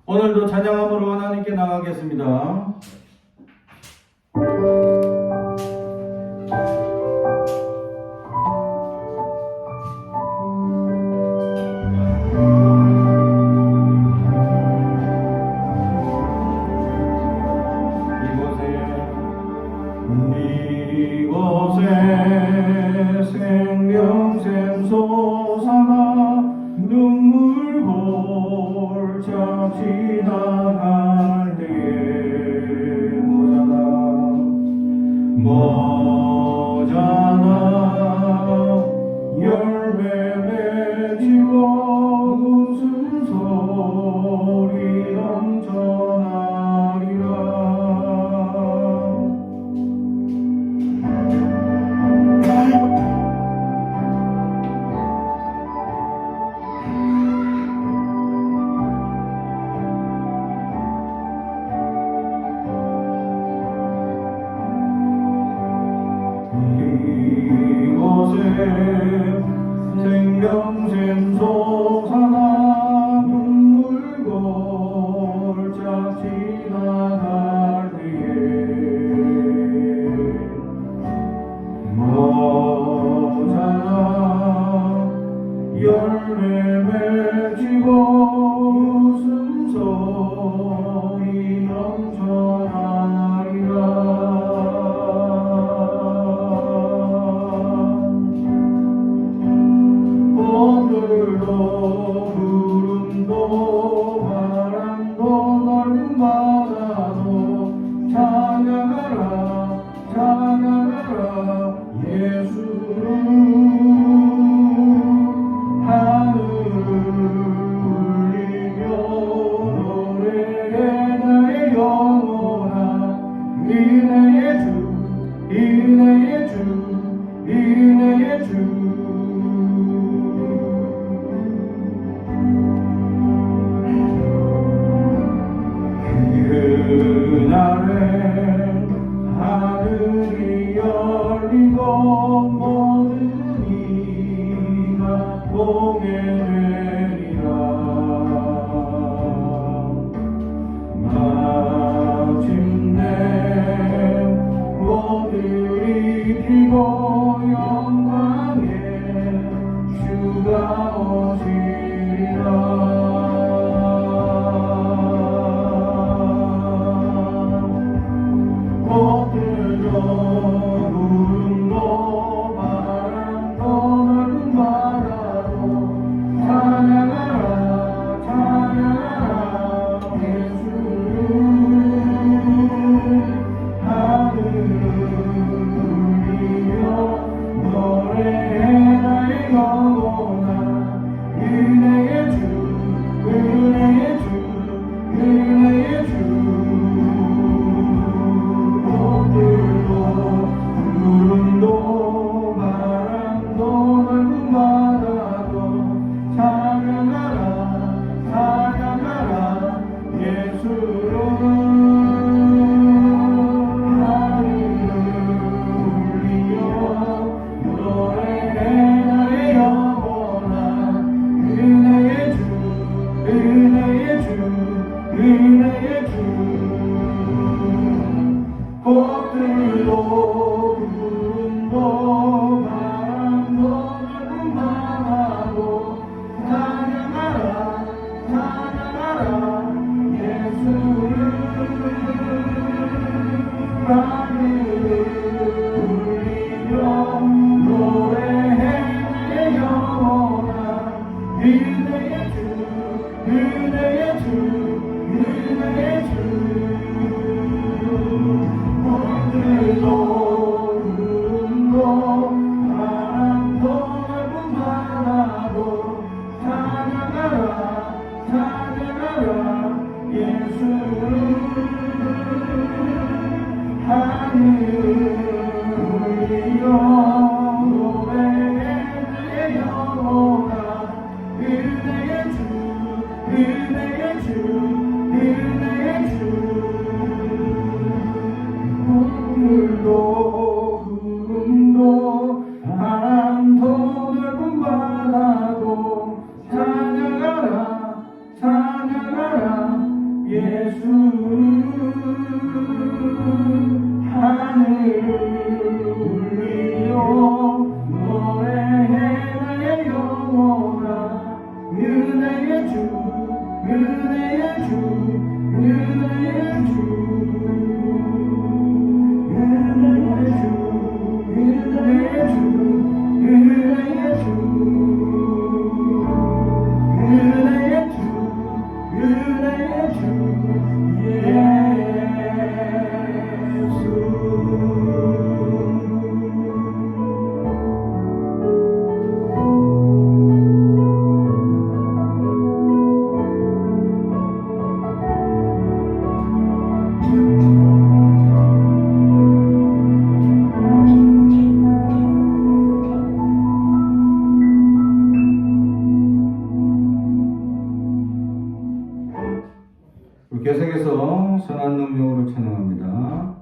오늘도 찬양함으로 하나님께 나가겠습니다. 이곳에 생명샘 솟아나 눈물 골짝 지나갈 때에 모자라 열매 맺히고 웃음소리 넘쳐나리라. 이곳에 생명샘 솟아나 눈물 골짝 지나갈 때에 모자라 열매 맺히고 웃음소리 넘쳐나리라. 오늘도 구름도 바람도 넓은 바다도 찬양하라 찬양하라 예수를. 하늘을 울리며 노래해 나의 영혼아 은혜의 주 은혜의 주 은혜의 주. 그날에 하늘이 열리고 모든 이가 보게 되리라. 마침내 모들이 피고 영광의 주가 오시리라. 꽃들도 구름도 바람도 넓은 바다도 찬양하라 찬양하라 예수를. 하늘을 울리며 노래해 나의 영혼아 은혜의 주 은혜의 주 은혜의 주. 꽃들도 구름도 바람도 넓은 바다도 찬양하라 찬양하라 예수를. 하늘을 울리며 노래해 나의 영혼아 은혜의 주 은혜의 주 은혜의 주. 꽃들도 구름도 바람도 넓은 바다도 찬양하라 찬양하라 예수를. 하늘을 울리며 노래해 나의 영혼아 은혜의 주 은혜의 주 은혜의 주. 꽃들도 구름도 바람도 넓은 바다도 찬양하라 찬양하라 예수를. 하늘을 울리며 노래해 나의 영혼아 은혜의 주 은혜의 주 은혜의 주. 오늘도 구름도 바람도 넓은 바다도 찬양하라 찬양하라 선한 능력으로 찬양합니다.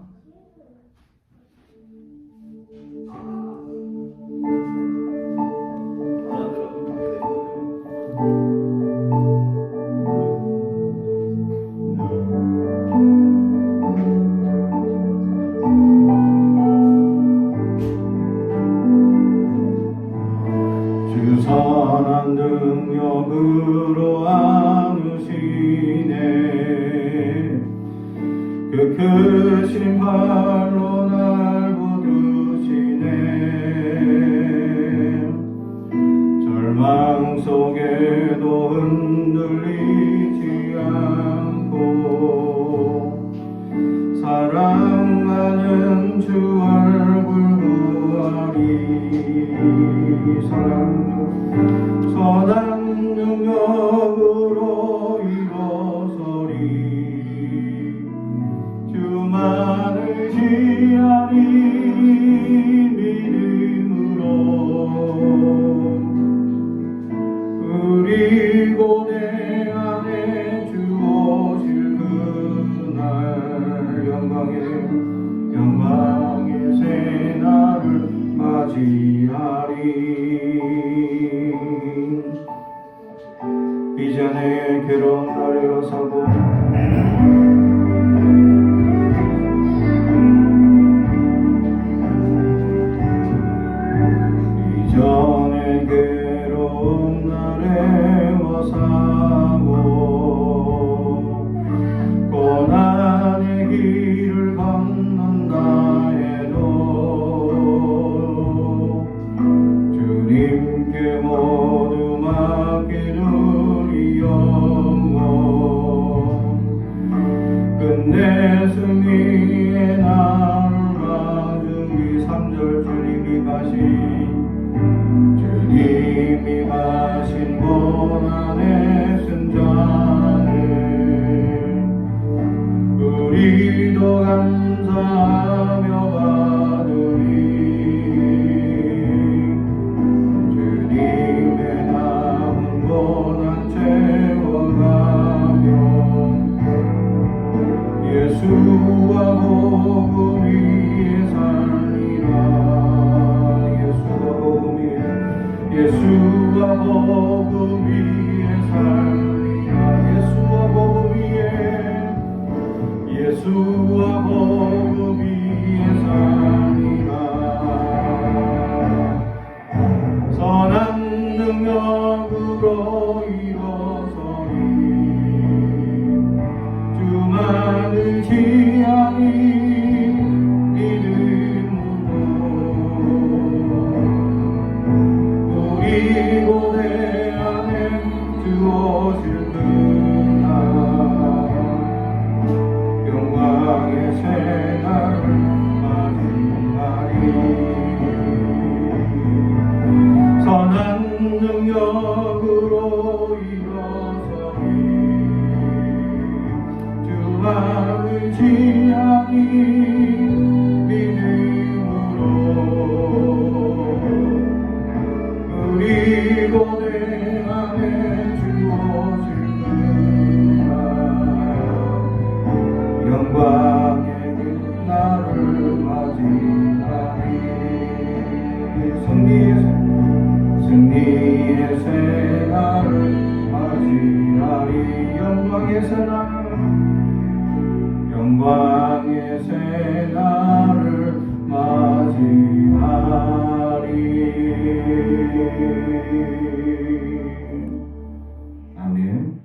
주 선한 능력으로 안으시네. 그 크신 팔로 날 붙드시네. 절망 속에도 흔들리지 않고 사랑하는 주 얼굴 구하리. 선한 능력으로 일어서리. 주만을 지하리. 믿음으로 그리고 내 안에 주 오실 그날 영광의 새날을 맞이하리. 이전에 괴로운 날에 사고 이전에 괴로운 날에 와사고 고난의 길을 걷는다 해도 주님께 모두 맡기는 이 영혼 끝내 승리의 나를 맞으리. 3절 주님이 가신 고난의 승자는 우리도 감사하며 받으리. 주님의 남은 고난 채워가며 예수와 복음 위에 살리라. 예수와 복음 위에 살리라. 예수와 복음 위에 살리라. 선한 능력으로 일어서리. 주만을 지하리. 그리고 내 안에 주 오실 그날 영광의 새날을 맞이하리. 선한 능력으로 일어서리. 주만을 지하리. 그리고 내 안에 주 오실 그날 영광의 나를 맞이하리. 승리의 새날을 맞이하리. 영광의 새날을 맞이하리. 아멘.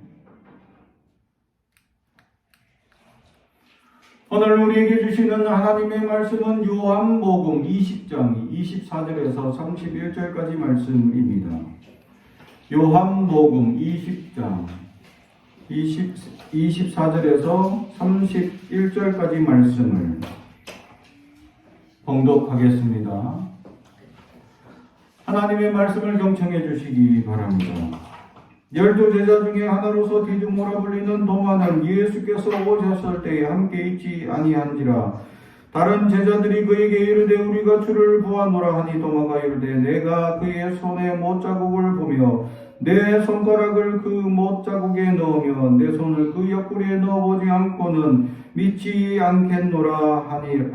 오늘 우리에게 주시는 하나님의 말씀은 요한복음 20장 24절에서 31절까지 말씀입니다. 요한복음 20장 24절에서 31절까지 말씀을 봉독하겠습니다. 하나님의 말씀을 경청해 주시기 바랍니다. 12제자 중에 하나로서 디두모라 불리는 도마는 예수께서 오셨을 때에 함께 있지 아니한지라. 다른 제자들이 그에게 이르되 우리가 주를 보았노라 하니 도마가 이르되 내가 그의 손에 못자국을 보며 내 손가락을 그 못자국에 넣으며 내 손을 그 옆구리에 넣어보지 않고는 믿지 않겠노라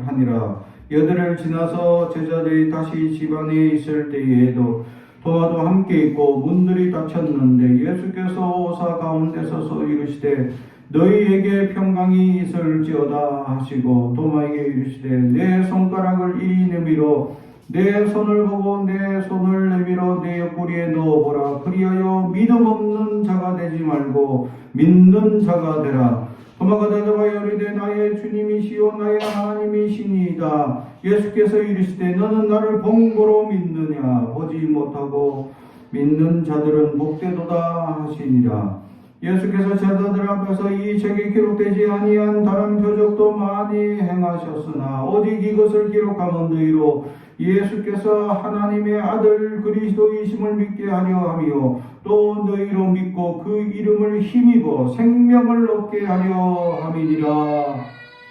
하니라. 여드를 지나서 제자들이 다시 집안에 있을 때에도 도마도 함께 있고 문들이 닫혔는데 예수께서 오사 가운데 서서 이르시되 너희에게 평강이 있을지어다 하시고 도마에게 이르시되 내 손가락을 이리 내밀어 내 손을 보고 내 손을 내밀어 내 옆구리에 넣어보라. 그리하여 믿음 없는 자가 되지 말고 믿는 자가 되라. 도마가 대답하여 이르되 나의 주님이시요 나의 하나님이시니이다. 예수께서 이르시되 너는 나를 본고로 믿느냐. 보지 못하고 믿는 자들은 복되도다 하시니라. 예수께서 제자들 앞에서 이 책에 기록되지 아니한 다른 표적도 많이 행하셨으나 오직 이것을 기록함은 너희로 예수께서 하나님의 아들 그리스도이심을 믿게 하려 하며 또 너희로 믿고 그 이름을 힘입어 생명을 얻게 하려 함이니라.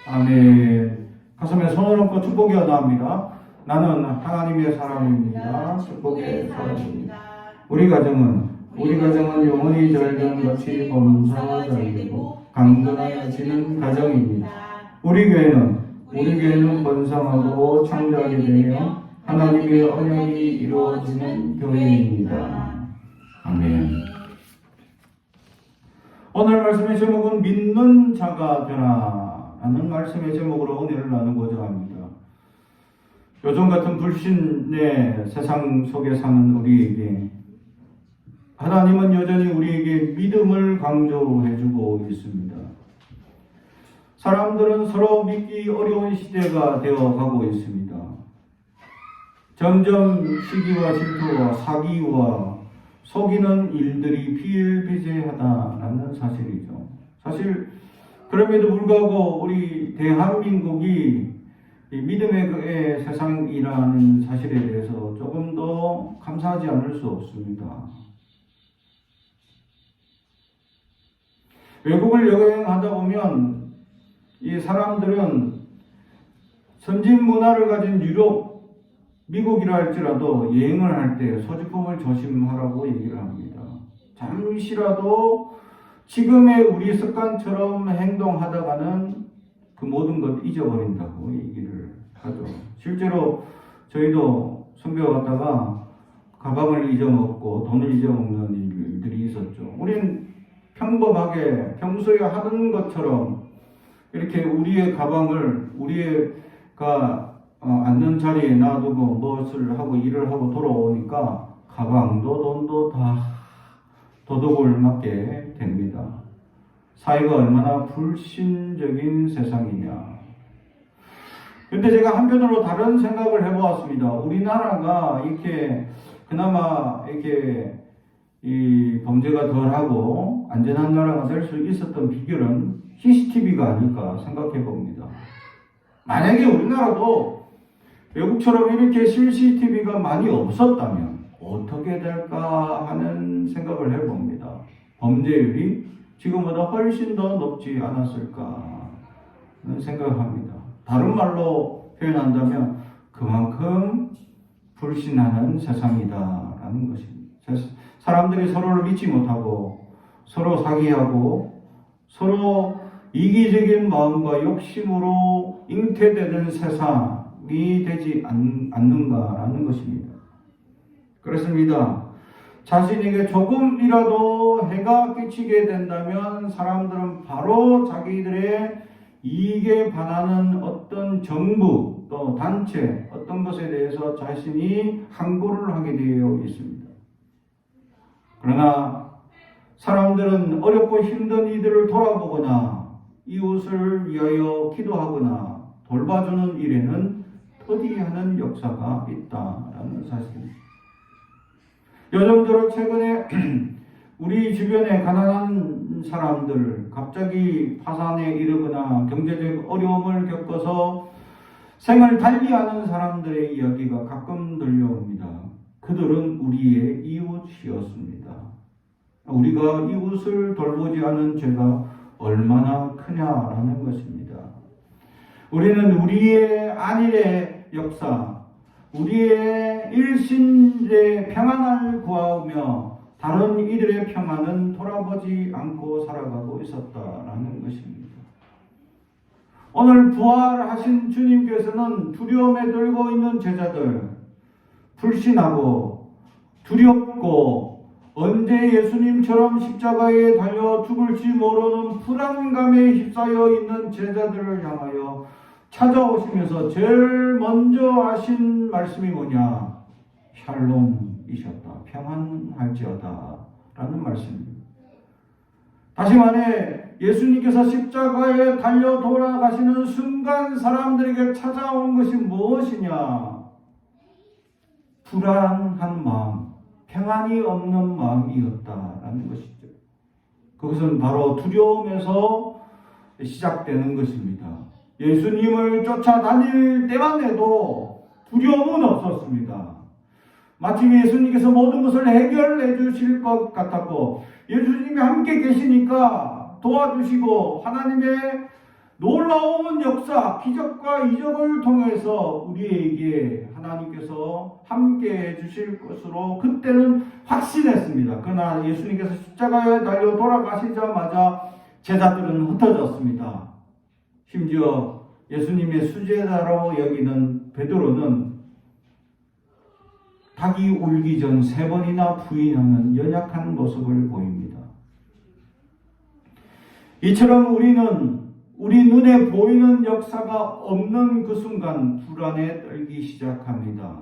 아멘. 가슴에 손을 얹고 축복이 나옵니다. 나는 하나님의 사람입니다. 축복의 사람입니다. 우리 가정은 영원히 절경 같이 범사가 잘되고 강건하여지는 가정입니다. 우리 교회는 번성하고 창조하게 되며 하나님의 언약이 이루어지는 교회입니다. 아멘. 오늘 말씀의 제목은 믿는 자가 되라 라는 말씀의 제목으로 은혜를 나누고자 합니다. 요즘 같은 불신의 세상 속에 사는 우리에게 하나님은 여전히 우리에게 믿음을 강조해주고 있습니다. 사람들은 서로 믿기 어려운 시대가 되어가고 있습니다. 점점 시기와 질투와 사기와 속이는 일들이 비일비재하다라는 사실이죠. 사실 그럼에도 불구하고 우리 대한민국이 믿음의 세상이라는 사실에 대해서 조금 더 감사하지 않을 수 없습니다. 외국을 여행하다 보면 이 사람들은 선진 문화를 가진 유럽, 미국이라 할지라도 여행을 할 때 소지품을 조심하라고 얘기를 합니다. 잠시라도 지금의 우리 습관처럼 행동하다가는 그 모든 것 잊어버린다고 얘기를 하죠. 실제로 저희도 선교 갔다가 가방을 잊어먹고 돈을 잊어먹는 일들이 있었죠. 우린 평범하게 평소에 하던 것처럼 이렇게 우리의 가방을 우리가 앉는 자리에 놔두고 무엇을 하고 일을 하고 돌아오니까 가방도 돈도 다 도둑을 맞게 됩니다. 사회가 얼마나 불신적인 세상이냐. 근데 제가 한편으로 다른 생각을 해보았습니다. 우리나라가 이렇게 그나마 이렇게 이 범죄가 덜하고 안전한 나라가 될 수 있었던 비결은 CCTV가 아닐까 생각해 봅니다. 만약에 우리나라도 외국처럼 이렇게 CCTV가 많이 없었다면 어떻게 될까 하는 생각을 해봅니다. 범죄율이 지금보다 훨씬 더 높지 않았을까 하는 생각을 합니다. 다른 말로 표현한다면 그만큼 불신하는 세상이다라는 것입니다. 사람들이 서로를 믿지 못하고 서로 사기하고 서로 이기적인 마음과 욕심으로 잉태되는 세상이 되지 않는가라는 것입니다. 그렇습니다. 자신에게 조금이라도 해가 끼치게 된다면 사람들은 바로 자기들의 이익에 반하는 어떤 정부 또 단체 어떤 것에 대해서 자신이 항고를 하게 되어 있습니다. 그러나 사람들은 어렵고 힘든 이들을 돌아보거나 이웃을 위하여 기도하거나 돌봐주는 일에는 더디하는 역사가 있다라는 사실입니다. 요즘 들어 최근에 우리 주변에 가난한 사람들, 갑자기 파산에 이르거나 경제적 어려움을 겪어서 생을 달리하는 사람들의 이야기가 가끔 들려옵니다. 그들은 우리의 이웃이었습니다. 우리가 이웃을 돌보지 않은 죄가 얼마나 크냐라는 것입니다. 우리는 우리의 안일의 역사, 우리의 일신의 평안을 구하며 다른 이들의 평안은 돌아보지 않고 살아가고 있었다라는 것입니다. 오늘 부활하신 주님께서는 두려움에 떨고 있는 제자들, 불신하고 두렵고 언제 예수님처럼 십자가에 달려 죽을지 모르는 불안감에 휩싸여 있는 제자들을 향하여 찾아오시면서 제일 먼저 하신 말씀이 뭐냐? 샬롬이셨다. 평안할지어다. 라는 말씀입니다. 다시 말해 예수님께서 십자가에 달려 돌아가시는 순간 사람들에게 찾아온 것이 무엇이냐? 불안한 마음, 평안이 없는 마음이었다라는 것이죠. 그것은 바로 두려움에서 시작되는 것입니다. 예수님을 쫓아다닐 때만 해도 두려움은 없었습니다. 마침 예수님께서 모든 것을 해결해 주실 것 같았고 예수님이 함께 계시니까 도와주시고 하나님의 놀라운 역사, 기적과 이적을 통해서 우리에게 하나님께서 함께 해주실 것으로 그때는 확신했습니다. 그러나 예수님께서 십자가에 달려 돌아가시자마자 제자들은 흩어졌습니다. 심지어 예수님의 수제자로 여기는 베드로는 닭이 울기 전 3번이나 부인하는 연약한 모습을 보입니다. 이처럼 우리는 우리 눈에 보이는 역사가 없는 그 순간 불안에 떨기 시작합니다.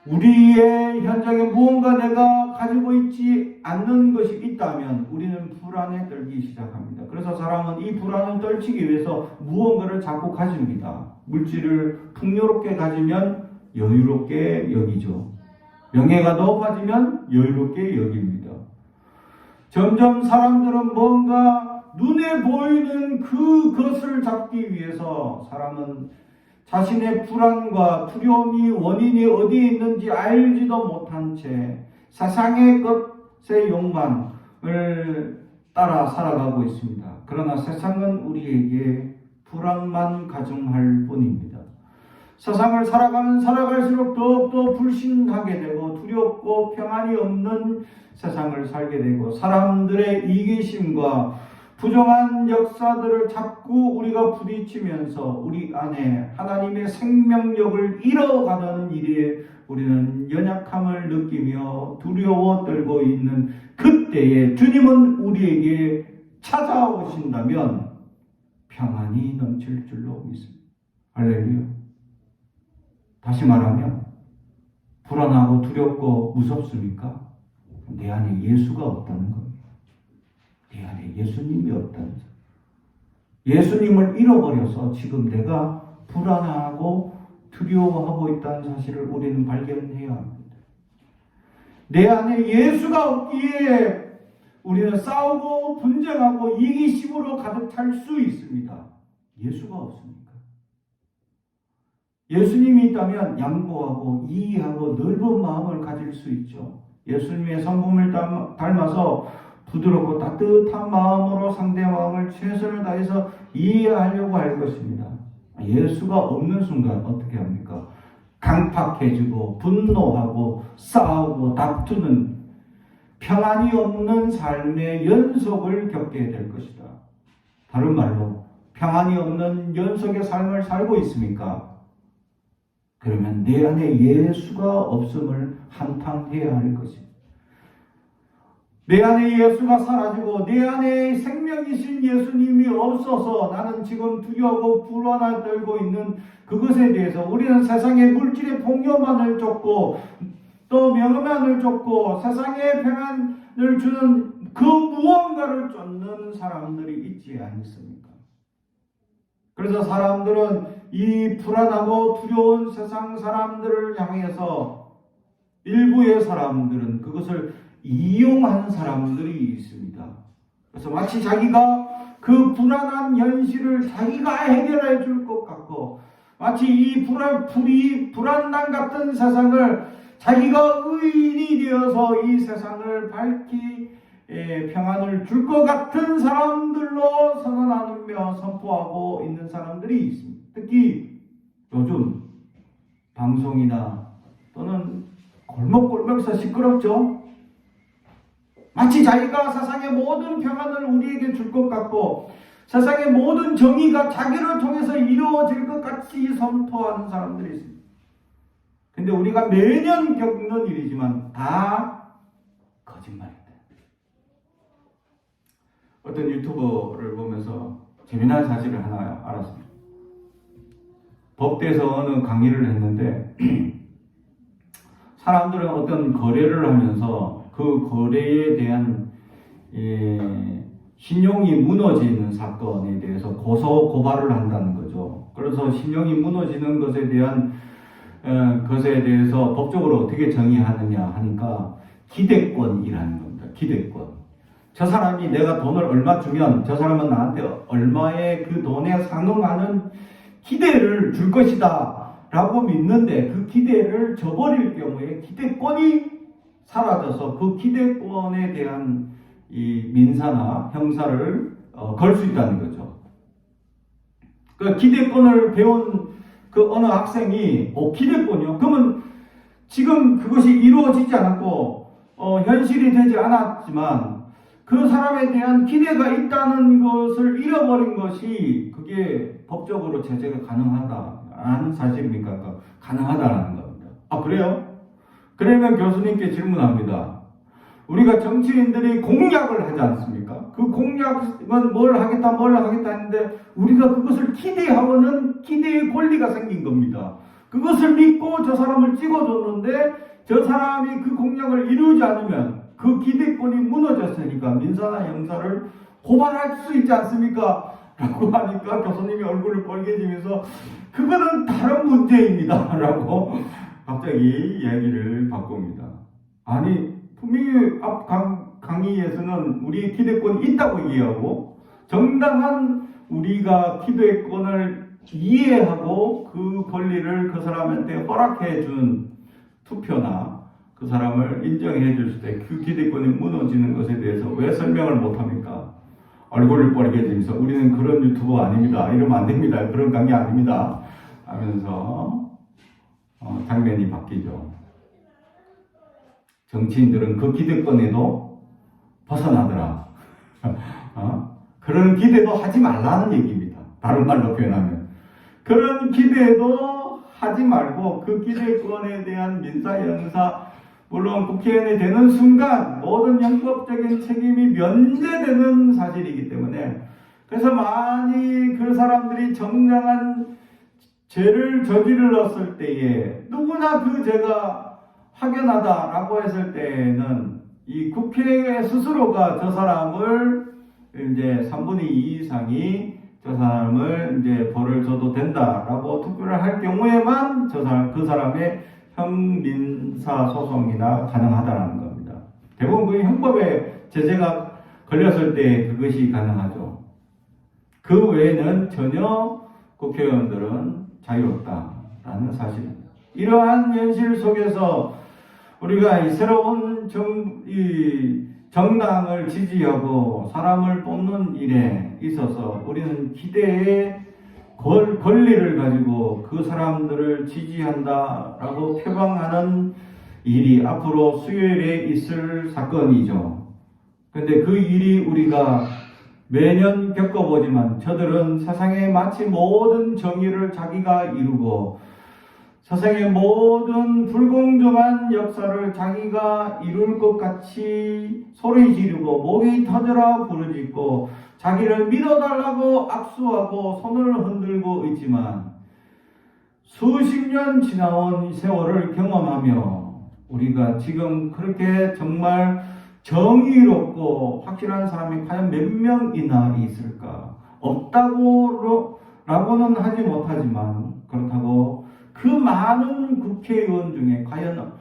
우리의 현장에 무언가 내가 가지고 있지 않는 것이 있다면 우리는 불안에 떨기 시작합니다. 그래서 사람은 이 불안을 떨치기 위해서 무언가를 자꾸 가집니다. 물질을 풍요롭게 가지면 여유롭게 여기죠. 명예가 높아지면 여유롭게 여깁니다. 점점 사람들은 뭔가 눈에 보이는 그것을 잡기 위해서 사람은 자신의 불안과 두려움이 원인이 어디에 있는지 알지도 못한 채 세상의 것의 욕망을 따라 살아가고 있습니다. 그러나 세상은 우리에게 불안만 가중할 뿐입니다. 세상을 살아가면 살아갈수록 더욱더 불신하게 되고 두렵고 평안이 없는 세상을 살게 되고 사람들의 이기심과 부정한 역사들을 자꾸 우리가 부딪히면서 우리 안에 하나님의 생명력을 잃어가는 일에 우리는 연약함을 느끼며 두려워 떨고 있는 그때에 주님은 우리에게 찾아오신다면 평안이 넘칠 줄로 믿습니다. 할렐루야. 다시 말하면 불안하고 두렵고 무섭습니까? 내 안에 예수가 없다는 겁니다. 내 안에 예수님이 없다는 것. 예수님을 잃어버려서 지금 내가 불안하고 두려워하고 있다는 사실을 우리는 발견해야 합니다. 내 안에 예수가 없기에 우리는 싸우고 분쟁하고 이기심으로 가득 찰 수 있습니다. 예수가 없습니까? 예수님이 있다면 양보하고 이해하고 넓은 마음을 가질 수 있죠. 예수님의 성품을 닮아서 부드럽고 따뜻한 마음으로 상대의 마음을 최선을 다해서 이해하려고 할 것입니다. 예수가 없는 순간 어떻게 합니까? 강팍해지고 분노하고 싸우고 다투는 평안이 없는 삶의 연속을 겪게 될 것이다. 다른 말로 평안이 없는 연속의 삶을 살고 있습니까? 그러면 내 안에 예수가 없음을 한탄해야 할 것입니다. 내 안에 예수가 사라지고 내 안에 생명이신 예수님이 없어서 나는 지금 두려워하고 불안을 떨고 있는 그것에 대해서 우리는 세상의 물질의 풍요만을 쫓고 또 명예만을 쫓고 세상의 평안을 주는 그 무언가를 쫓는 사람들이 있지 않습니까? 그래서 사람들은 이 불안하고 두려운 세상 사람들을 향해서 일부의 사람들은 그것을 이용하는 사람들이 있습니다. 그래서 마치 자기가 그 불안한 현실을 자기가 해결해 줄 것 같고 마치 이 불안난 같은 세상을 자기가 의인이 되어서 이 세상을 밝히 평안을 줄 것 같은 사람들로 선언하며 선포하고 있는 사람들이 있습니다. 특히 요즘 방송이나 또는 골목골목에서 시끄럽죠. 마치 자기가 세상의 모든 평안을 우리에게 줄 것 같고 세상의 모든 정의가 자기를 통해서 이루어질 것 같이 선포하는 사람들이 있습니다. 근데 우리가 매년 겪는 일이지만 다 거짓말입니다. 어떤 유튜버를 보면서 재미난 사실을 하나 알았습니다. 법대에서 어느 강의를 했는데 사람들은 어떤 거래를 하면서 그 거래에 대한 신용이 무너지는 사건에 대해서 고발을 한다는 거죠. 그래서 신용이 무너지는 것에 대한 것에 대해서 법적으로 어떻게 정의하느냐 하니까 기대권이라는 겁니다. 기대권. 저 사람이 내가 돈을 얼마 주면 저 사람은 나한테 얼마의 그 돈에 상응하는 기대를 줄 것이다 라고 믿는데 그 기대를 저버릴 경우에 기대권이 사라져서 그 기대권에 대한 이 민사나 형사를 걸 수 있다는 거죠. 그 기대권을 배운 그 어느 학생이 기대권이요? 그러면 지금 그것이 이루어지지 않았고 현실이 되지 않았지만 그 사람에 대한 기대가 있다는 것을 잃어버린 것이 그게 법적으로 제재가 가능하다라는 사실입니까? 가능하다라는 겁니다. 아 그래요? 그러면 교수님께 질문합니다. 우리가 정치인들이 공약을 하지 않습니까? 그 공약은 뭘 하겠다 했는데 우리가 그것을 기대하고는 기대의 권리가 생긴 겁니다. 그것을 믿고 저 사람을 찍어줬는데 저 사람이 그 공약을 이루지 않으면 그 기대권이 무너졌으니까 민사나 형사를 고발할 수 있지 않습니까? 라고 하니까 교수님이 얼굴을 빨개지면서 그거는 다른 문제입니다. 라고 갑자기 이야기를 바꿉니다. 아니 분명히 앞 강의에서는 우리의 기대권이 있다고 얘기하고 정당한 우리가 기대권을 이해하고 그 권리를 그 사람한테 허락해 준 투표나 그 사람을 인정해 줄 때 그 기대권이 무너지는 것에 대해서 왜 설명을 못합니까? 얼굴을 빨개지면서 우리는 그런 유튜버 아닙니다. 이러면 안 됩니다. 그런 강의 아닙니다. 하면서 장면이 바뀌죠. 정치인들은 그 기대권에도 벗어나더라. 그런 기대도 하지 말라는 얘기입니다. 다른 말로 표현하면. 그런 기대도 하지 말고 그 기대권에 대한 민사, 형사, 물론 국회의원이 되는 순간 모든 형법적인 책임이 면제되는 사실이기 때문에 그래서 많이 그 사람들이 정당한 죄를 저질렀을 때에 누구나 그 죄가 확연하다라고 했을 때에는 이 국회 스스로가 저 사람을 이제 3분의 2 이상이 저 사람을 이제 벌을 줘도 된다라고 투표를 할 경우에만 그 사람의 형민사 소송이나 가능하다는 겁니다. 대부분 그 형법에 제재가 걸렸을 때 그것이 가능하죠. 그 외에는 전혀 국회의원들은 자유롭다라는 사실입니다. 이러한 현실 속에서 우리가 이 새로운 정당을 지지하고 사람을 뽑는 일에 있어서 우리는 기대의 권리를 가지고 그 사람들을 지지한다라고 표방하는 일이 앞으로 수요일에 있을 사건이죠. 근데 그 일이 우리가 매년 겪어보지만 저들은 세상의 마치 모든 정의를 자기가 이루고 세상의 모든 불공정한 역사를 자기가 이룰 것 같이 소리 지르고 목이 터져라 부르짖고 자기를 믿어달라고 악수하고 손을 흔들고 있지만 수십 년 지나온 세월을 경험하며 우리가 지금 그렇게 정말 정의롭고 확실한 사람이 과연 몇 명이나 있을까? 없다고라고는 하지 못하지만 그렇다고 그 많은 국회의원 중에 과연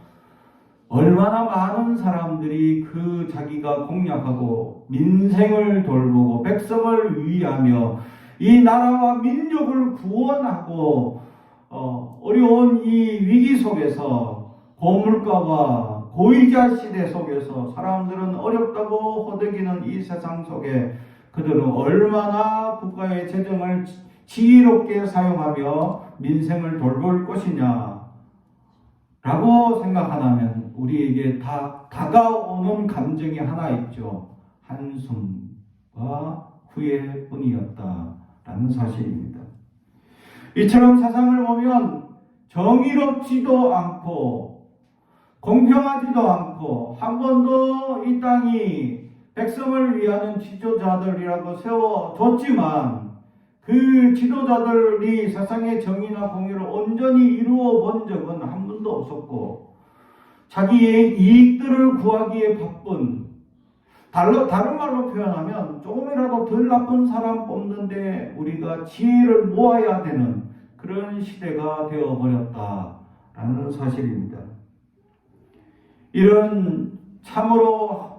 얼마나 많은 사람들이 그 자기가 공약하고 민생을 돌보고 백성을 위하며 이 나라와 민족을 구원하고 어려운 이 위기 속에서 고물가와 고이자 시대 속에서 사람들은 어렵다고 호되기는 이 세상 속에 그들은 얼마나 국가의 재정을 지혜롭게 사용하며 민생을 돌볼 것이냐 라고 생각하다면 우리에게 다 다가오는 감정이 하나 있죠. 한숨과 후회뿐이었다라는 사실입니다. 이처럼 세상을 보면 정의롭지도 않고 공평하지도 않고 한 번도 이 땅이 백성을 위하는 지도자들이라고 세워줬지만 그 지도자들이 세상의 정의나 공의를 온전히 이루어 본 적은 한 번도 없었고 자기의 이익들을 구하기에 바쁜 다른 말로 표현하면 조금이라도 덜 나쁜 사람 뽑는데 우리가 지혜를 모아야 되는 그런 시대가 되어버렸다라는 사실입니다. 이런 참으로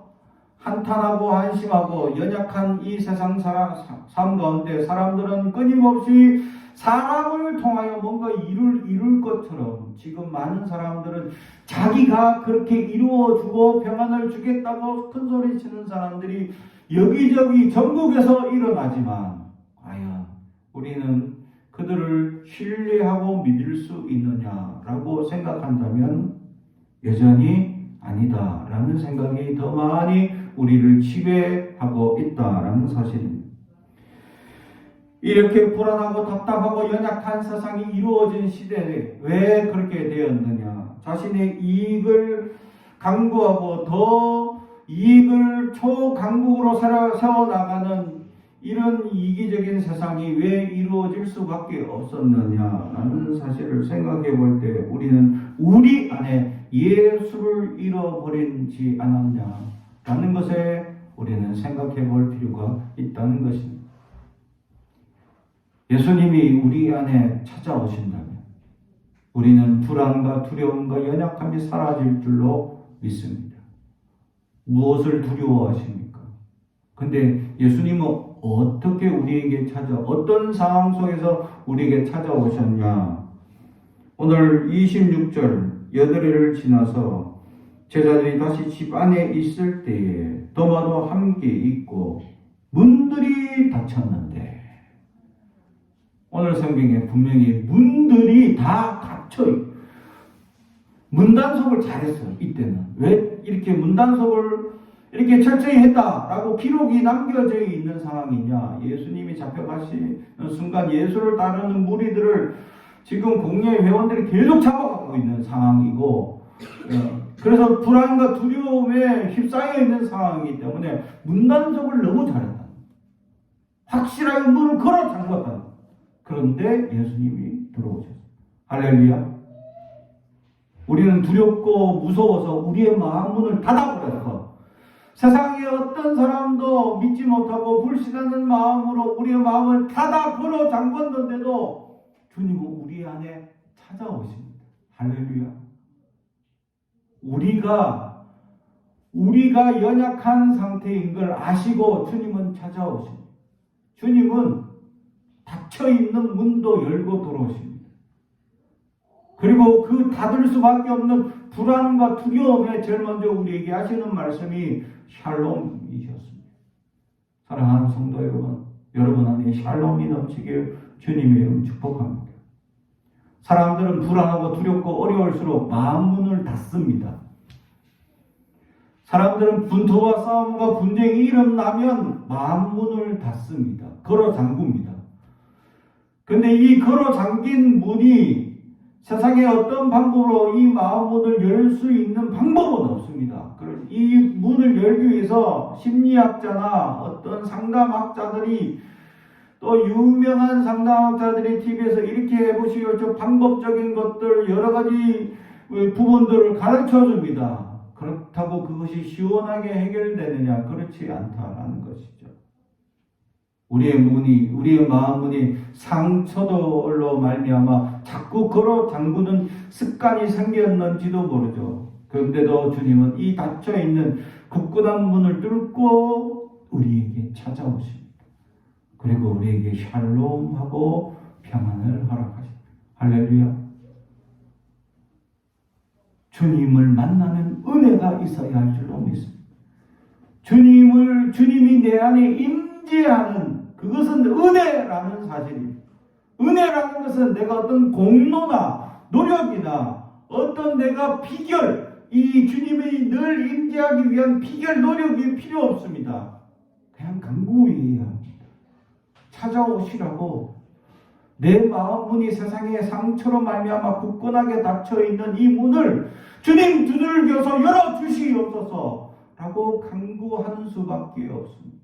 한탄하고 한심하고 연약한 이 세상 삶 가운데 사람들은 끊임없이 사람을 통하여 뭔가 이룰 것처럼 지금 많은 사람들은 자기가 그렇게 이루어주고 평안을 주겠다고 큰소리 치는 사람들이 여기저기 전국에서 일어나지만 과연 우리는 그들을 신뢰하고 믿을 수 있느냐라고 생각한다면 여전히 아니다라는 생각이 더 많이 우리를 지배하고 있다라는 사실입니다. 이렇게 불안하고 답답하고 연약한 세상이 이루어진 시대에 왜 그렇게 되었느냐? 자신의 이익을 강구하고 더 이익을 초강국으로 세워나가는 이런 이기적인 세상이 왜 이루어질 수밖에 없었느냐라는 사실을 생각해 볼 때 우리는 우리 안에 예수를 잃어버린지 않았냐라는 것에 우리는 생각해 볼 필요가 있다는 것입니다. 예수님이 우리 안에 찾아오신다면 우리는 불안과 두려움과 연약함이 사라질 줄로 믿습니다. 무엇을 두려워하십니까? 근데 예수님은 어떻게 우리에게 어떤 상황 속에서 우리에게 찾아오셨냐? 오늘 26절 여드레를 지나서 제자들이 다시 집 안에 있을 때에 도마도 함께 있고 문들이 닫혔는데 오늘 성경에 분명히 문들이 다 닫혀요. 문단속을 잘했어요. 이때는. 왜 이렇게 문단속을 이렇게 철저히 했다라고 기록이 남겨져 있는 상황이냐? 예수님이 잡혀가시는 순간 예수를 따르는 무리들을 지금 공예의 회원들이 계속 잡아가고 있는 상황이고 그래서 불안과 두려움에 휩싸여 있는 상황이기 때문에 문단속을 너무 잘했다. 확실하게 문을 걸어 잠갔다. 그런데 예수님이 들어오셨어요. 할렐루야. 우리는 두렵고 무서워서 우리의 마음 문을 닫아버렸어. 세상에 어떤 사람도 믿지 못하고 불신하는 마음으로 우리의 마음을 닫아 걸어 잠궜는데도 주님은 우리 안에 찾아오십니다. 할렐루야. 우리가 연약한 상태인 걸 아시고 주님은 찾아오십니다. 주님은 닫혀있는 문도 열고 들어오십니다. 그리고 그 닫을 수밖에 없는 불안과 두려움에 제일 먼저 우리에게 하시는 말씀이 샬롬이셨습니다. 사랑하는 성도 여러분 안에 샬롬이 넘치길 주님의 이름 축복합니다. 사람들은 불안하고 두렵고 어려울수록 마음 문을 닫습니다. 사람들은 분투와 싸움과 분쟁이 일어나면 마음 문을 닫습니다. 걸어 잠굽니다. 근데 이 걸어 잠긴 문이 세상에 어떤 방법으로 이 마음 문을 열 수 있는 방법은 없습니다. 이 문을 열기 위해서 심리학자나 어떤 상담학자들이 또 유명한 상담학자들이 TV에서 이렇게 해보시오. 저 방법적인 것들 여러 가지 부분들을 가르쳐 줍니다. 그렇다고 그것이 시원하게 해결되느냐? 그렇지 않다라는 것이죠. 우리의 마음 문이 상처로 말미암아 자꾸 걸어 잠그는 습관이 생겼는지도 모르죠. 그런데도 주님은 이 닫혀있는 굳건한 문을 뚫고 우리에게 찾아오십니다. 그리고 우리에게 샬롬하고 평안을 허락하십니다. 할렐루야. 주님을 만나는 은혜가 있어야 할 줄로 믿습니다. 주님이 내 안에 임재하는 그것은 은혜라는 사실입니다. 은혜라는 것은 내가 어떤 공로나 노력이나 어떤 내가 비결 이 주님이 늘 임재하기 위한 비결 노력이 필요 없습니다. 그냥 간구해야 합니다. 찾아오시라고. 내 마음 문이 세상의 상처로 말미암아 굳건하게 닫혀있는 이 문을 주님 두들겨서 열어주시옵소서 라고 간구하는 수밖에 없습니다.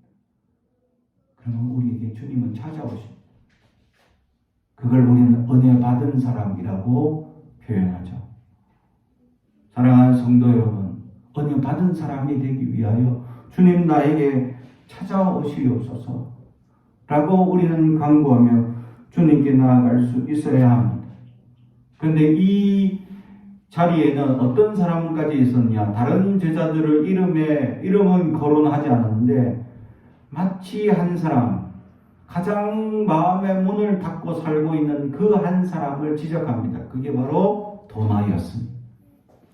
그러면 우리에게 주님은 찾아오십니다. 그걸 우리는 은혜 받은 사람이라고 표현하죠. 사랑하는 성도 여러분, 은혜 받은 사람이 되기 위하여 주님 나에게 찾아오시옵소서 라고 우리는 간구하며 주님께 나아갈 수 있어야 합니다. 그런데 이 자리에는 어떤 사람까지 있었냐? 다른 제자들을 이름은 거론하지 않았는데 마치 한 사람, 가장 마음의 문을 닫고 살고 있는 그 한 사람을 지적합니다. 그게 바로 도마였습니다.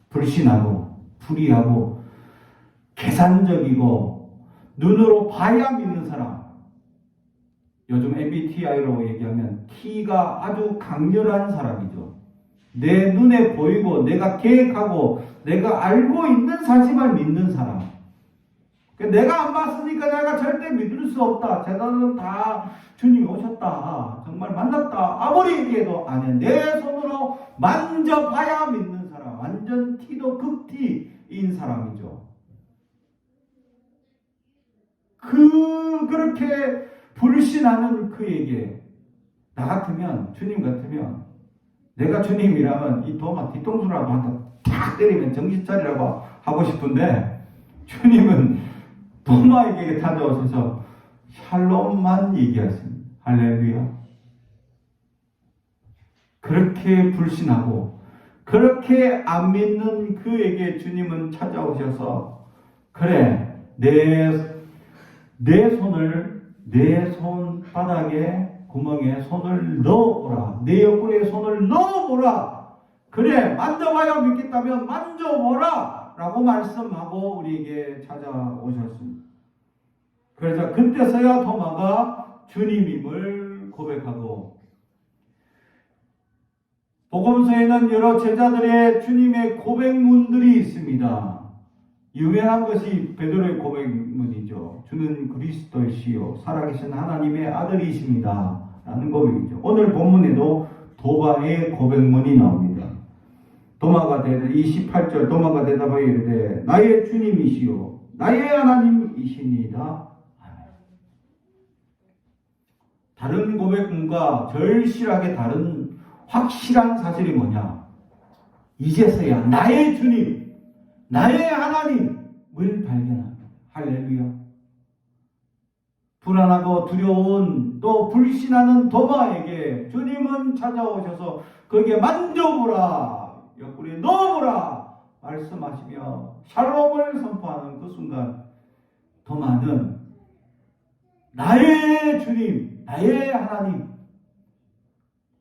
불신하고 불의하고 계산적이고 눈으로 봐야 믿는 사람. 요즘 MBTI로 얘기하면 T가 아주 강렬한 사람이죠. 내 눈에 보이고 내가 계획하고 내가 알고 있는 사실만 믿는 사람. 내가 안 봤으니까 내가 절대 믿을 수 없다. 제자들은 다 주님이 오셨다. 정말 만났다. 아무리 얘기해도 아니야. 내 손으로 만져봐야 믿는 사람. 완전 T도 극T인 사람이죠. 그렇게 불신하는 그에게 나 같으면, 주님 같으면, 내가 주님이라면 이 도마 뒤통수라고 한다 탁 때리면 정신 차리라고 하고 싶은데, 주님은 도마에게 찾아오셔서 샬롬만 얘기하십니다. 할렐루야. 그렇게 불신하고 그렇게 안 믿는 그에게 주님은 찾아오셔서 그래, 내 손을 내 손바닥에 구멍에 손을 넣어보라. 내 옆구리에 손을 넣어보라. 그래, 만져봐야 믿겠다면 만져보라 라고 말씀하고 우리에게 찾아오셨습니다. 그래서 그때서야 도마가 주님임을 고백하고, 복음서에는 여러 제자들의 주님의 고백문들이 있습니다. 유명한 것이 베드로의 고백문이죠. 주는 그리스도이시요 살아계신 하나님의 아들이십니다 라는 고백이죠. 오늘 본문에도 도마의 고백문이 나옵니다. 도마가 28절 도마가 대답하여 이르되 나의 주님이시요 나의 하나님이시니이다. 다른 고백문과 절실하게 다른 확실한 사실이 뭐냐? 이제서야 나의 주님, 나의 하나님을 발견합니다. 할렐루야. 불안하고 두려운 또 불신하는 도마에게 주님은 찾아오셔서 거기에 만져보라, 옆구리에 넣어보라 말씀하시며 샬롬을 선포하는 그 순간 도마는 나의 주님, 나의 하나님,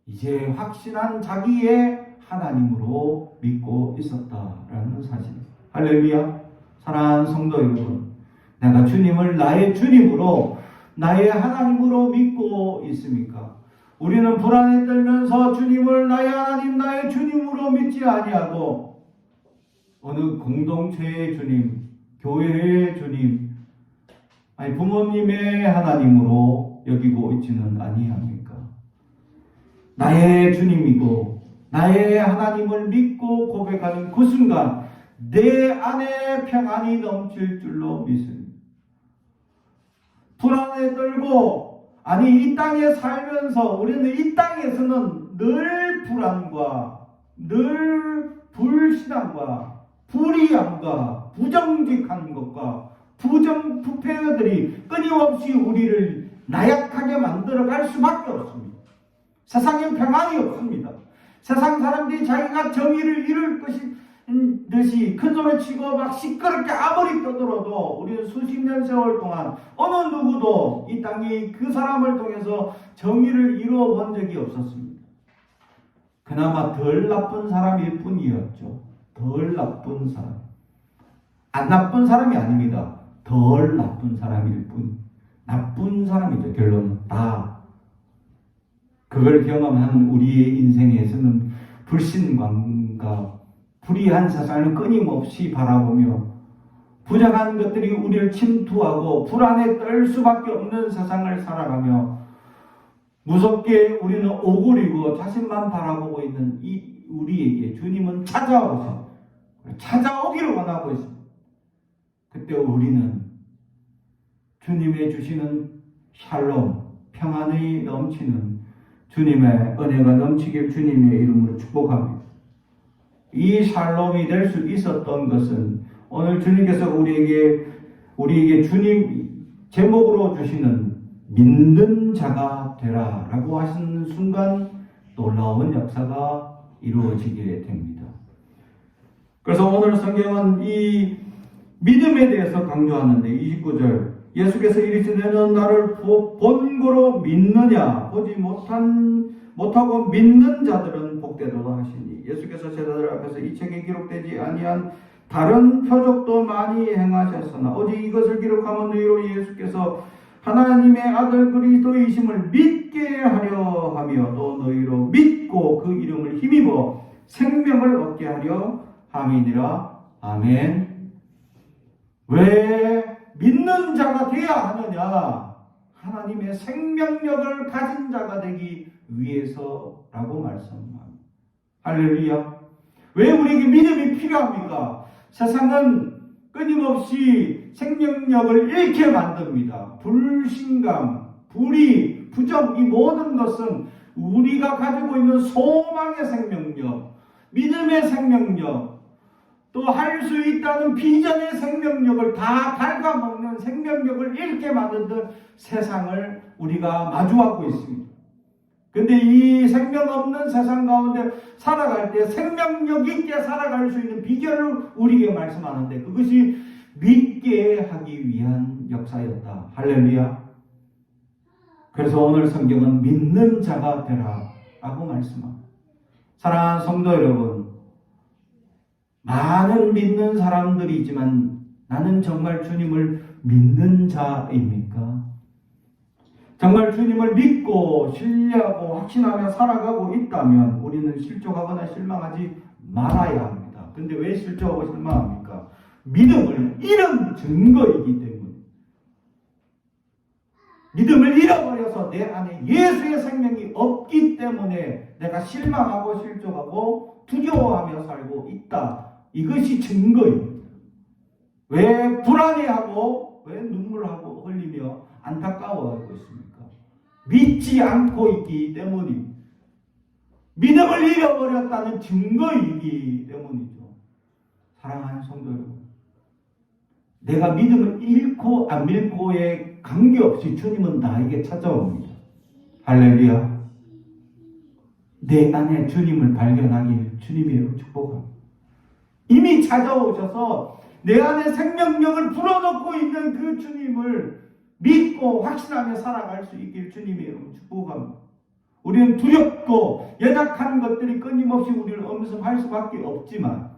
이제 확신한 자기의 하나님으로 믿고 있었다라는 사실입니다. 할렐루야. 사랑하는 성도 여러분, 내가 주님을 나의 주님으로, 나의 하나님으로 믿고 있습니까? 우리는 불안에 떨면서 주님을 나의 하나님, 나의 주님으로 믿지 아니하고 어느 공동체의 주님, 교회의 주님, 아니 부모님의 하나님으로 여기고 있지는 아니합니까? 나의 주님이고 나의 하나님을 믿고 고백하는 그 순간 내 안에 평안이 넘칠 줄로 믿습니다. 불안에 떨고, 아니 이 땅에 살면서 우리는 이 땅에서는 늘 불안과 늘 불신앙과 불의함과 부정직한 것과 부패들이 끊임없이 우리를 나약하게 만들어갈 수밖에 없습니다. 세상엔 평안이 없습니다. 세상 사람들이 자기가 정의를 이룰 듯이 큰 소리 치고 막 시끄럽게 아무리 떠들어도 우리는 수십 년 세월 동안 어느 누구도 이 땅이 그 사람을 통해서 정의를 이루어 본 적이 없었습니다. 그나마 덜 나쁜 사람일 뿐이었죠. 덜 나쁜 사람. 안 나쁜 사람이 아닙니다. 덜 나쁜 사람일 뿐. 나쁜 사람이죠. 결론은 다. 그걸 경험한 우리의 인생에서는 불신감과 불의한 세상을 끊임없이 바라보며 부정한 것들이 우리를 침투하고 불안에 떨 수밖에 없는 세상을 살아가며 무섭게 우리는 오그리고 자신만 바라보고 있는 이 우리에게 주님은 찾아오기를 원하고 있습니다. 그때 우리는 주님의 주시는 샬롬, 평안이 넘치는 주님의 은혜가 넘치길 주님의 이름으로 축복합니다. 이 샬롬이 될 수 있었던 것은 오늘 주님께서 우리에게 주님 제목으로 주시는 믿는 자가 되라 라고 하시는 순간 놀라운 역사가 이루어지게 됩니다. 그래서 오늘 성경은 이 믿음에 대해서 강조하는데 29절 예수께서 이르시되 너는 나를 본고로 믿느냐 보지 못하고 믿는 자들은 복되도다 하시니 예수께서 제자들 앞에서 이 책에 기록되지 아니한 다른 표적도 많이 행하셨으나 오직 이것을 기록함은 너희로 예수께서 하나님의 아들 그리스도이심을 믿게 하려 하며 또 너희로 믿고 그 이름을 힘입어 생명을 얻게 하려 함이니라. 아멘. 왜 믿는 자가 되어야 하느냐? 하나님의 생명력을 가진 자가 되기 위해서라고 말씀합니다. 할렐루야. 왜 우리에게 믿음이 필요합니까? 세상은 끊임없이 생명력을 잃게 만듭니다. 불신감, 불의, 부정 이 모든 것은 우리가 가지고 있는 소망의 생명력, 믿음의 생명력, 또 할 수 있다는 비전의 생명력을 다 갉아먹는 생명력을 잃게 만드는 세상을 우리가 마주하고 있습니다. 근데 이 생명 없는 세상 가운데 살아갈 때 생명력 있게 살아갈 수 있는 비결을 우리에게 말씀하는데 그것이 믿게 하기 위한 역사였다. 할렐루야. 그래서 오늘 성경은 믿는 자가 되라 라고 말씀합니다. 사랑하는 성도 여러분, 많은 믿는 사람들이 있지만 나는 정말 주님을 믿는 자입니까? 정말 주님을 믿고 신뢰하고 확신하며 살아가고 있다면 우리는 실족하거나 실망하지 말아야 합니다. 근데 왜 실족하고 실망합니까? 믿음을 잃은 증거이기 때문에. 믿음을 잃어버려서 내 안에 예수의 생명이 없기 때문에 내가 실망하고 실족하고 두려워하며 살고 있다. 이것이 증거입니다. 왜 불안해하고 왜 눈물하고 흘리며 안타까워하고 있습니까? 믿지 않고 있기 때문입니다. 믿음을 잃어버렸다는 증거이기 때문이죠. 사랑하는 성도 여러분, 내가 믿음을 잃고 안 잃고에 관계없이 주님은 나에게 찾아옵니다. 할렐루야. 내 안에 주님을 발견하길 주님의 축복합니다. 이미 찾아오셔서 내 안에 생명력을 불어넣고 있는 그 주님을 믿고 확신하며 살아갈 수 있길 주님의 이름으로 축복합니다. 우리는 두렵고 연약한 것들이 끊임없이 우리를 엄습할 수밖에 없지만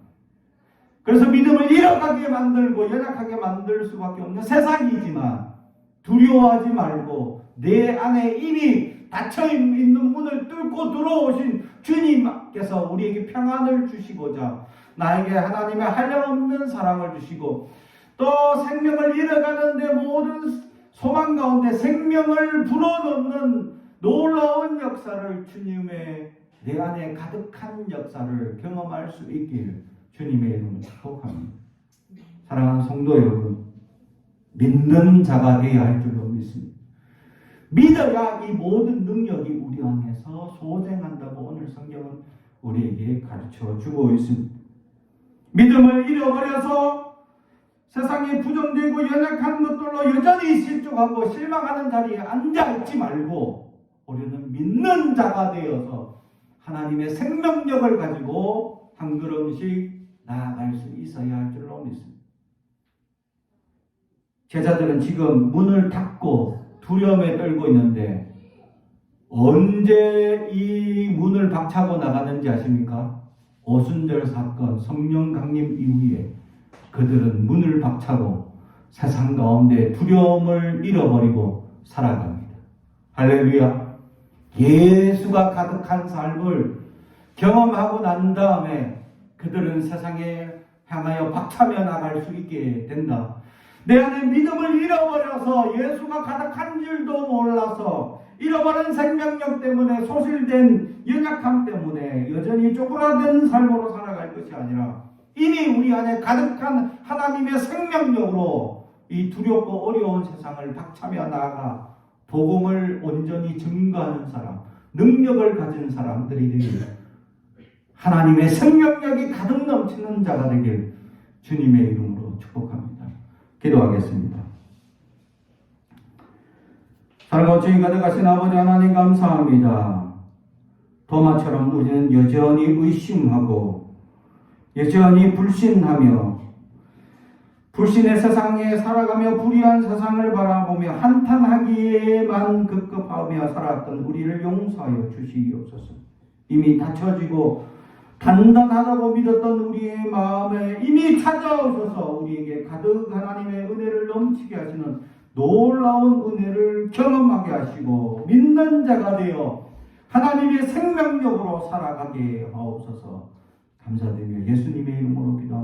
그래서 믿음을 잃어가게 만들고 연약하게 만들 수밖에 없는 세상이지만 두려워하지 말고 내 안에 이미 닫혀있는 문을 뚫고 들어오신 주님께서 우리에게 평안을 주시고자 나에게 하나님의 한량없는 사랑을 주시고 또 생명을 잃어가는데 모든 소망 가운데 생명을 불어넣는 놀라운 역사를 주님의 내 안에 가득한 역사를 경험할 수 있기를 주님의 이름으로 축복합니다. 사랑하는 성도 여러분, 믿는 자가 되어야 할 줄로 믿습니다. 믿어야 이 모든 능력이 우리 안에서 소생한다고 오늘 성경은 우리에게 가르쳐 주고 있습니다. 믿음을 잃어버려서 세상에 부정되고 연약한 것들로 여전히 실족하고 실망하는 자리에 앉아있지 말고 우리는 믿는 자가 되어서 하나님의 생명력을 가지고 한 걸음씩 나아갈 수 있어야 할 줄로 믿습니다. 제자들은 지금 문을 닫고 두려움에 떨고 있는데 언제 이 문을 박차고 나가는지 아십니까? 오순절 사건, 성령 강림 이후에 그들은 문을 박차고 세상 가운데 두려움을 잃어버리고 살아갑니다. 할렐루야. 예수가 가득한 삶을 경험하고 난 다음에 그들은 세상에 향하여 박차며 나갈 수 있게 된다. 내 안에 믿음을 잃어버려서 예수가 가득한 줄도 몰라서 잃어버린 생명력 때문에 소실된 연약함 때문에 여전히 쪼그라든 삶으로 살아갈 것이 아니라 이미 우리 안에 가득한 하나님의 생명력으로 이 두렵고 어려운 세상을 박차며 나아가 복음을 온전히 증거하는 사람, 능력을 가진 사람들이 되길, 하나님의 생명력이 가득 넘치는 자가 되길 주님의 이름으로 축복합니다. 기도하겠습니다. 사랑과 주의 가득하신 아버지 하나님 감사합니다. 도마처럼 우리는 여전히 의심하고 여전히 불신하며 불신의 세상에 살아가며 불의한 세상을 바라보며 한탄하기에만 급급하며 살았던 우리를 용서하여 주시옵소서. 이미 닫혀지고 단단하다고 믿었던 우리의 마음에 이미 찾아오셔서 우리에게 가득 하나님의 은혜를 넘치게 하시는 놀라운 은혜를 경험하게 하시고 믿는 자가 되어 하나님의 생명력으로 살아가게 하옵소서. 감사드리며 예수님의 이름으로 기도합니다.